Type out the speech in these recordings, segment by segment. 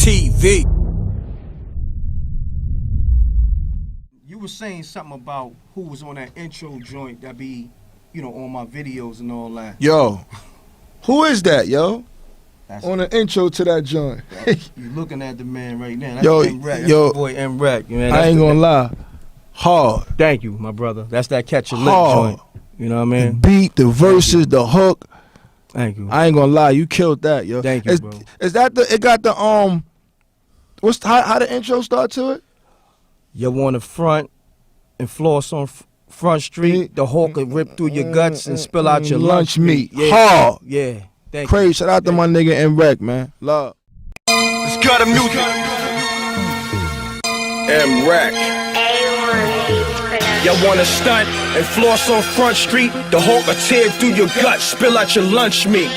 MRecktv. You were saying something about who was on that intro joint that be, you know, on my videos and all that. Yo, who is that, yo? That's on the intro to that joint. You looking at the man right now. That's yo, M.Reck. That's yo, the boy M.Reck. Man. I ain't gonna lie. Hard. Thank you, my brother. That's that catch a lick Hard. joint. You know what I mean? The beat, the verses, the hook. Thank you. I ain't gonna lie, you killed that, yo. Thank you, bro. Is that the? It got the how the intro start to it? You on the front and floss on Front Street. The hawk could rip through your guts and spill out your lunch meat. Yeah. Hard. Yeah. Thank Crazy. you. Shout out to my nigga M.Reck, man. Love. Let's go to music. M.Reck. You wanna stunt and floss on Front Street? The hawk will tear through your guts, spill out your lunch meat.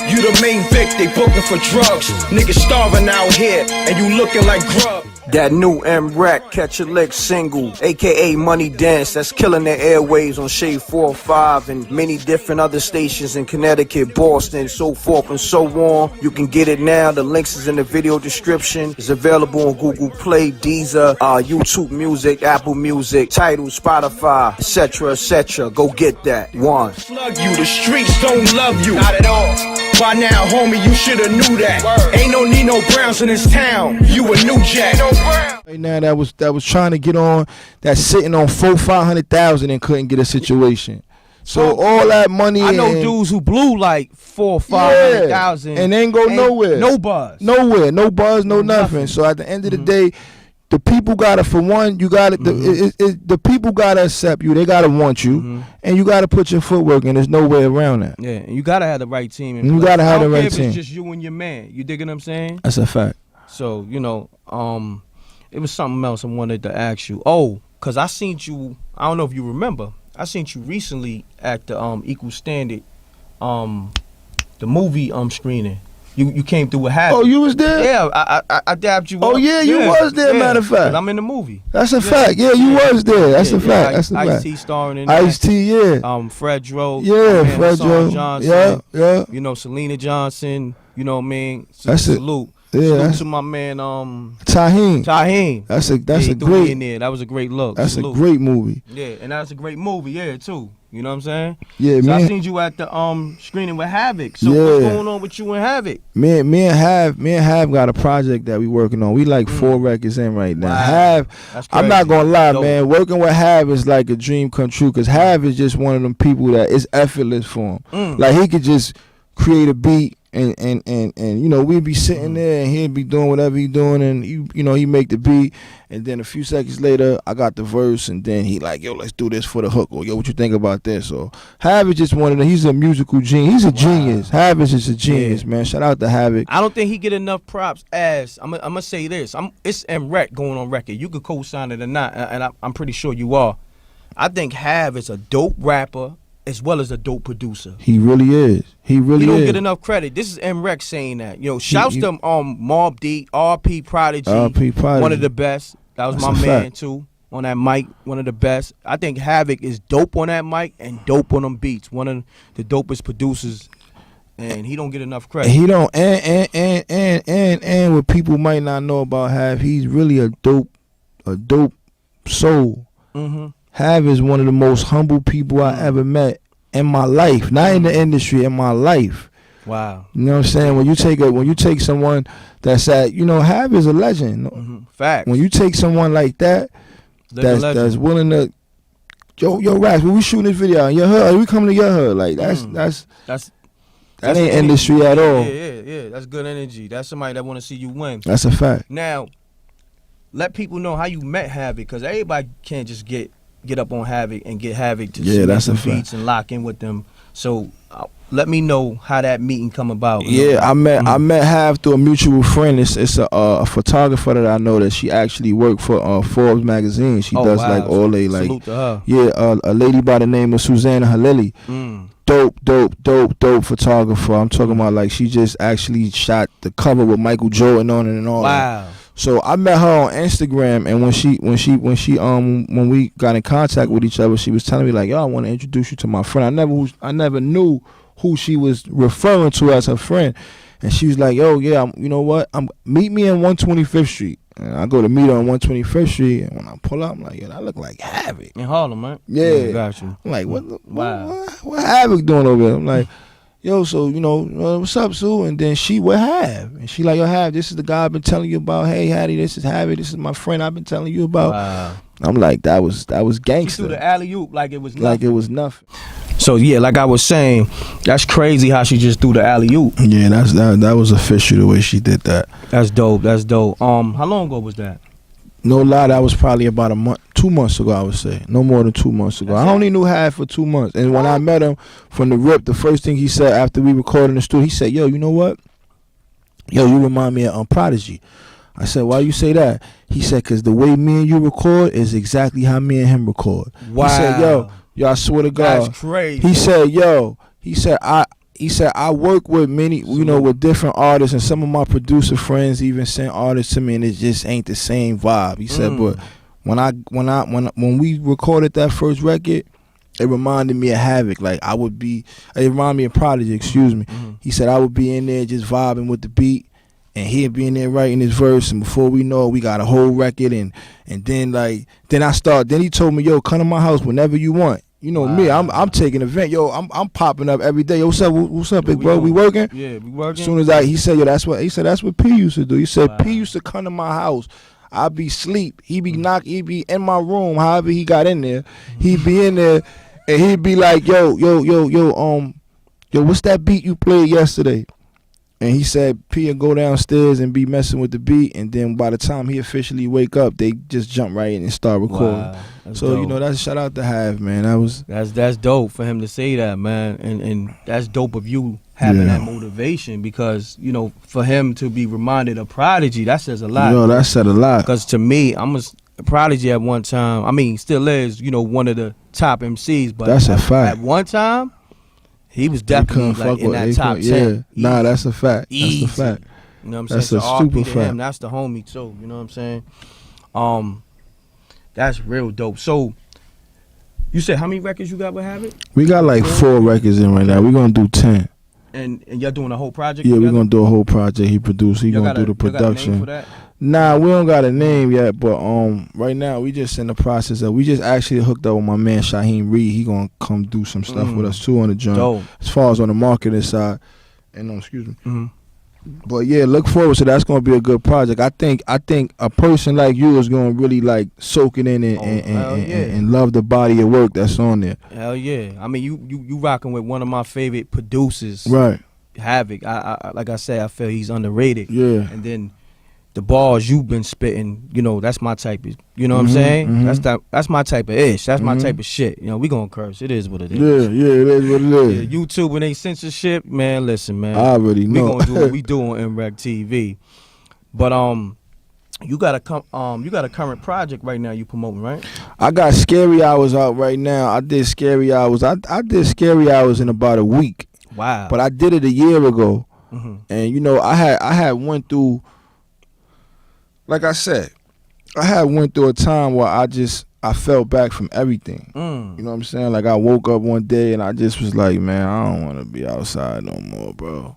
You the main vic, they booking for drugs. Niggas starving out here, and you looking like grub. That new M.Reck Catch a Lick single, aka Money Dance, that's killing the airwaves on Shade 405 and many different other stations in Connecticut, Boston, so forth and so on. You can get it now. The links is in the video description. It's available on Google Play, Deezer, YouTube Music, Apple Music, Tidal, Spotify, etc., etc. Go get that. One. Slug you, the streets don't love you. Not at all. By now, homie, you shoulda knew that. Ain't no Nino Browns in this town. You a new jack. Right now, that was trying to get on, that's sitting on 400,000-500,000 and couldn't get a situation. So all that money. I know dudes who blew like 400,000 or 500,000 and ain't go nowhere. No buzz. Nowhere. No buzz. No nothing. So at the end of the day, the people gotta, for one, you gotta the people gotta accept you. They gotta want you, and you gotta put your footwork in. There's no way around that. Yeah, and you gotta have the right team. You gotta have the right team. It's just you and your man. You digging what I'm saying? That's a fact. So you know, it was something else I wanted to ask you. Oh, cause I seen you. I don't know if you remember. I seen you recently at the Equal Standard, the movie screening. You came through with Haddy. Oh, you was there? Yeah, I dabbed you. Oh, yeah, you was there, matter of fact. I'm in the movie. That's a fact. Yeah, you was there. That's a fact. That's a fact. Ice-T starring in that. Ice-T, yeah. Fredro. Yeah, Fredro. Johnson. Yeah. You know, Selena Johnson. You know what I mean? That's it. Salute. Yeah, salute to my man Taheem. That's a great. In there. That was a great look. That's a great movie. Yeah, and that's a great movie. Yeah, too. You know what I'm saying? Yeah, so man. I seen you at the screening with Havoc. So what's going on with you and Havoc? Me and Hav got a project that we working on. We like 4 records in right now. Wow. Hav, I'm not gonna lie, man. Working with Hav is like a dream come true, because Hav is just one of them people that is effortless for him. Like he could just create a beat. And you know, we'd be sitting there and he'd be doing whatever he doing, and you know, he make the beat, and then a few seconds later I got the verse, and then he like, yo, let's do this for the hook, or yo, what you think about this? So Havoc is just one of them. He's a musical genius. He's a genius. Havoc is just a genius, man. Shout out to Havoc. I don't think he get enough props as I'm gonna say this. It's M.Reck going on record. You could co-sign it or not, and I'm pretty sure you are. I think Hav is a dope rapper as well as a dope producer. He really is. He don't get enough credit. This is M.Reck saying that. You know, shouts to Mobb D, RP Prodigy. One of the best. That was my man too. On that mic, one of the best. I think Havoc is dope on that mic and dope on them beats. One of the dopest producers, and he don't get enough credit. He don't. And what people might not know about Hav, he's really a dope soul. Hav is one of the most humble people I ever met in my life. Not in the industry, in my life. Wow. You know what I'm saying? When you take someone that's at, you know, Hav is a legend. Fact. When you take someone like that, that's willing to, yo, Raps, when we shooting this video in your hood, we coming to your hood, like that ain't industry at all. Yeah. That's good energy. That's somebody that want to see you win. That's a fact. Now, let people know how you met Havoc, because everybody can't just get up on Havoc and get Havoc to see some beats and lock in with them. So let me know how that meeting come about. Yeah, I met Hav through a mutual friend. It's a photographer that I know that she actually worked for Forbes magazine. She does like all they like. Salute to her. Yeah, a lady by the name of Susanna Halili. Dope photographer. I'm talking about, like, she just actually shot the cover with Michael Jordan on it and all. Wow. So I met her on Instagram, and when we got in contact with each other, she was telling me like, yo, I want to introduce you to my friend. I never knew who she was referring to as her friend. And she was like, yo, yeah, you know what? Meet me in 125th Street. And I go to meet her on 125th Street, and when I pull up, I'm like, yo, I look like Havoc. In Harlem, man. Yeah. Got you. I'm like, what Havoc doing over there? I'm like, yo, so, what's up, Sue? And then what Hav? And she like, yo, Hav, this is the guy I've been telling you about. Hey, Haddy, this is Havoc. This is my friend I've been telling you about. Wow. I'm like, that was gangster. She threw the alley-oop like it was nothing. Like it was nothing. So, yeah, like I was saying, that's crazy how she just threw the alley-oop. Yeah, that was official the way she did that. That's dope. How long ago was that? No lie, that was probably about 2 months ago, I would say. No more than 2 months ago. I only knew Hav for 2 months. And when I met him from the rip, the first thing he said after we recorded in the studio, he said, yo, you know what? Yo, you remind me of Prodigy. I said, why you say that? He said, because the way me and you record is exactly how me and him record. Wow. He said, yo, I swear to God. That's crazy. He said, I work with many, with different artists, and some of my producer friends even sent artists to me, and it just ain't the same vibe. He said, but when we recorded that first record, it reminded me of Havoc. Like it reminded me of Prodigy, excuse me. He said I would be in there just vibing with the beat, and he'd be in there writing his verse, and before we know it, we got a whole record, and then he told me, yo, come to my house whenever you want. You know me, I'm taking an event. Yo, I'm popping up every day. Yo, what's up, big bro? We working? Yeah, we working. As soon as he said, yo, that's what P used to do. He said P used to come to my house. I'd be asleep. He be in my room, however he got in there. He'd be in there and he'd be like, yo, what's that beat you played yesterday? And he said P would go downstairs and be messing with the beat, and then by the time he officially wake up, they just jump right in and start recording. Wow, so dope. That's shout out to Hav, man. That's dope for him to say that, man, and that's dope of you having that motivation, because for him to be reminded of Prodigy, that says a lot. That said a lot. Because to me, I'm a Prodigy at one time. I mean, still is one of the top MCs, but that's a fact. At one time, he was definitely in that top 10. Yeah, nah, that's a fact. Easy. That's a fact. You know what I'm that's saying? That's so a super RP to fact. him, that's the homie too. You know what I'm saying? That's real dope. So, you said how many records you got with Havoc? We got like 4 records in right now. We're gonna do 10. And y'all doing a whole project? Yeah, we're gonna do a whole project. He produced. He gonna do the production. Got a name for that? Nah, we don't got a name yet, but right now we just in the process of. We just actually hooked up with my man Shaheem Reed. He gonna come do some stuff with us too on the joint. Dope. As far as on the marketing side, and excuse me. But yeah, look forward to that. That's gonna be a good project. I think a person like you is gonna really like soak it in and love the body of work that's on there. Hell yeah! I mean, you rocking with one of my favorite producers, right? Havoc. I like I said, I feel he's underrated. Yeah. And then the bars you've been spitting, that's my type of, what I'm saying? That's my type of ish. That's my type of shit. We gonna curse. It is what it is. Yeah, it is what it is. Yeah, YouTube when they censorship, man. Listen, man. I already know. We gonna do what we do on MRecktv. But you got a current project right now you promoting, right? I got Scary Hours out right now. I did Scary Hours. I did Scary Hours in about a week. Wow. But I did it a year ago, and I had went through. Like I said, I had went through a time where I fell back from everything. You know what I'm saying? Like I woke up one day and I just was like, man, I don't want to be outside no more, bro.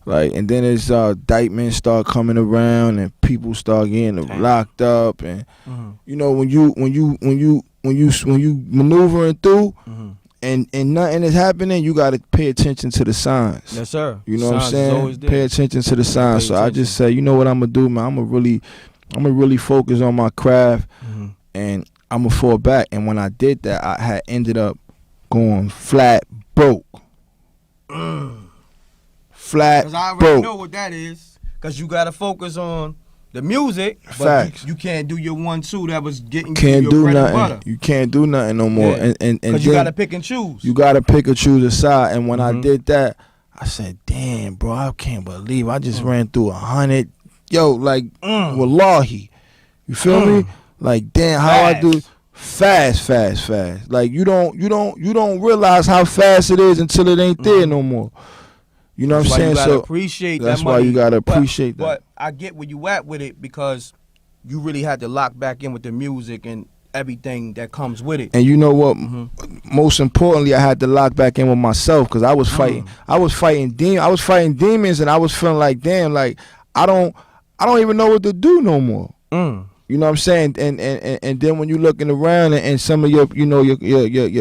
Like, and then it's indictments start coming around and people start getting locked up, and when you maneuvering through. And nothing is happening, you got to pay attention to the signs. Yes, sir. You know what I'm saying? Pay attention to the signs. So I just say, you know what I'm going to do, man? I'm going to really focus on my craft, and I'm going to fall back. And when I did that, I had ended up going flat broke. Flat broke. Because I already know what that is. Because you got to focus on the music, but you can't do your 1-2 that was getting you your bread and butter. You can't do nothing no more. Yeah. And because you got to pick and choose. You got to pick and choose a side. And when I did that, I said, damn, bro, I can't believe I just ran through 100. Yo, like, wallahi. You feel me? Like, damn, how I do fast. Like, you don't realize how fast it is until it ain't there no more. You know what I'm saying? You gotta appreciate that's that why money. You gotta appreciate that. But I get where you at with it, because you really had to lock back in with the music, and everything that comes with it. And you know what? Most importantly, I had to lock back in with myself because I was fighting. I was fighting demons, and I was feeling like, damn, like I don't even know what to do no more. You know what I'm saying? And then when you looking around and some of your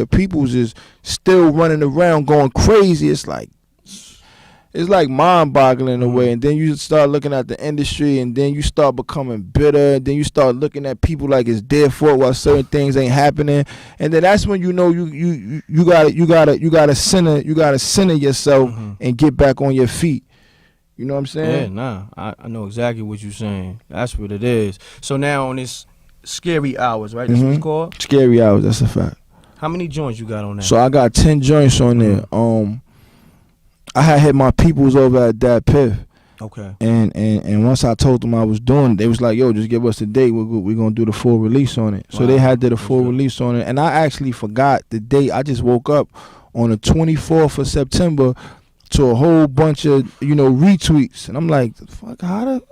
peoples is still running around going crazy, it's like mind-boggling in a way. And then you start looking at the industry, and then you start becoming bitter. And then you start looking at people like it's their fault while certain things ain't happening. And then that's when you know you gotta center yourself and get back on your feet. You know what I'm saying? Yeah, I know exactly what you're saying. That's what it is. So now on this Scary Hours, right? That's what it's called? Scary Hours, that's a fact. How many joints you got on that? So I got 10 joints on there. I had hit my peoples over at Depp. Okay. And once I told them I was doing it, they was like, yo, just give us the date. We're going to do the full release on it. So they had did a full release on it. And I actually forgot the date. I just woke up on the 24th of September to a whole bunch of, retweets. And I'm like, fuck, how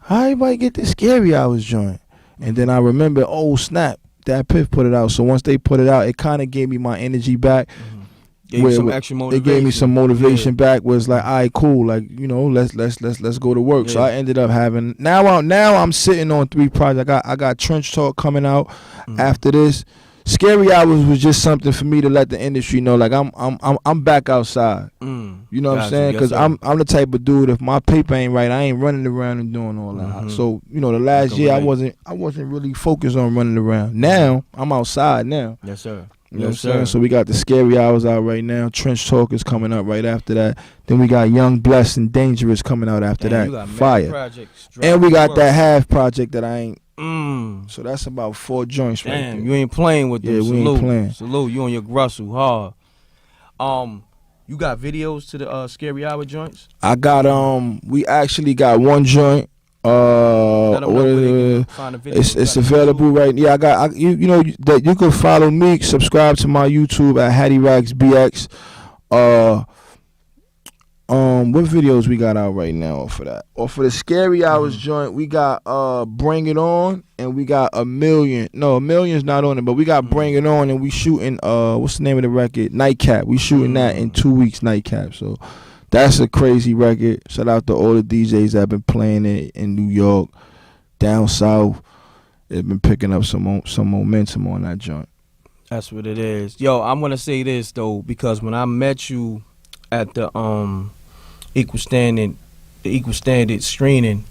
everybody get this Scary Hours joint? And then I remember, oh, snap, that Piff put it out. So once they put it out, it kind of gave me my energy back. Gave you some extra motivation. It gave me some motivation back. Was like, all right, cool. Like, let's go to work. So I ended up having now I'm sitting on 3 projects. I got Trench Talk coming out after this. Scary Hours was just something for me to let the industry know, like I'm back outside. You know what I'm saying? Because I'm the type of dude, if my paper ain't right, I ain't running around and doing all that. So the last year I wasn't really focused on running around. Now I'm outside now. Yes, sir. You know what I'm saying? So we got the Scary Hours out right now. Trench Talk is coming up right after that. Then we got Young, Blessed, and Dangerous coming out after that. You got Fire. And we got that Half project that I ain't. So that's about 4 joints right there. You ain't playing with them. Yeah, we ain't playing. Salute. You on your Grussel hard. You got videos to the Scary Hour joints? I got we actually got one joint. It's available right. Yeah, that you can follow me, subscribe to my YouTube at Haddy BX. What videos we got out right now off of that? Or for the Scary Hours joint, we got Bring It On, and we got A Million. No, A Million's not on it, but we got Bring It On, and we shooting what's the name of the record? Nightcap. We shooting that in 2 weeks, Nightcap. So that's a crazy record. Shout out to all the DJs that have been playing it in New York, down south. They've been picking up some momentum on that joint. That's what it is. Yo, I'm gonna say this though, because when I met you at the Equal Standard screening,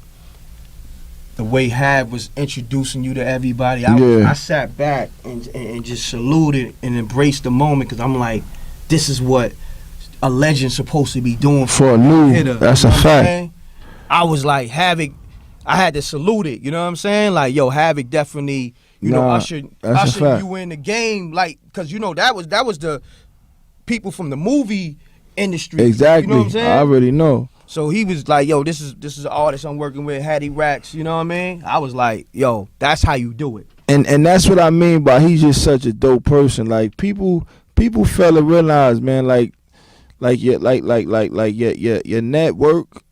the way Hav was introducing you to everybody, I sat back and just saluted and embraced the moment, because I'm like, this is what a legend's supposed to be doing for a new hitter. That's a fact. I was like, Havoc, I had to salute it. You know what I'm saying? Like, yo, Havoc definitely, ushered you in the game, like, because that was the people from the movie industry. Exactly. You know what I'm saying? I already know. So he was like, yo, this is an artist I'm working with, Haddy Racks, you know what I mean? I was like, yo, that's how you do it. And that's what I mean by he's just such a dope person. Like people fail to realize, man, like your network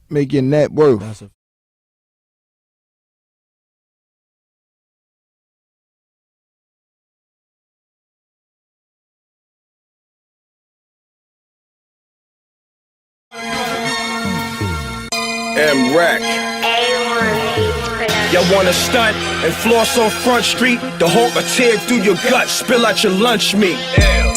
make your net worth. That's a M.Reck. Y'all wanna stunt and floss on Front Street? The Hawk will tear through your gut, spill out your lunch meat.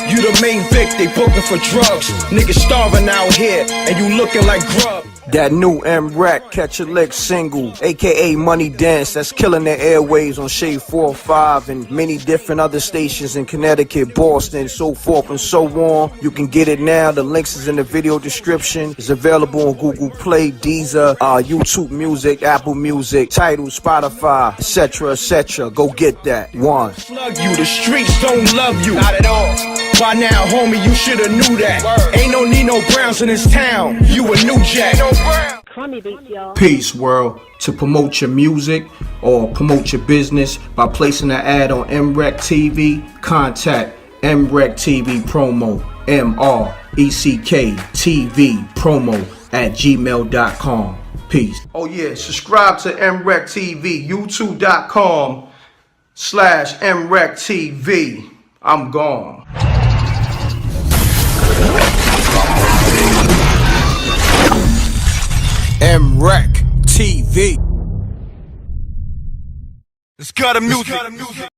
You the main Vic, they booking for drugs. Niggas starving out here, and you looking like grub. That new M.Reck, Catch a Lick single, aka Money Dance, that's killing the airwaves on Shade 405 and many different other stations in Connecticut, Boston, so forth and so on. You can get it now. The links is in the video description. It's available on Google Play, Deezer, YouTube Music, Apple Music, Tidal, Spotify, etc., etc. Go get that. One. Slug you, the streets don't love you. Not at all. By now, homie, you shoulda knew that. Word. Ain't no Nino Browns in this town. You a new jack. Peace, world. To promote your music or promote your business by placing an ad on MRecktv, contact MRecktv promo, MRecktv promo @gmail.com. Peace. Oh yeah, subscribe to MRecktv, youtube.com MRecktv. I'm gone. MRecktv. It's got a music.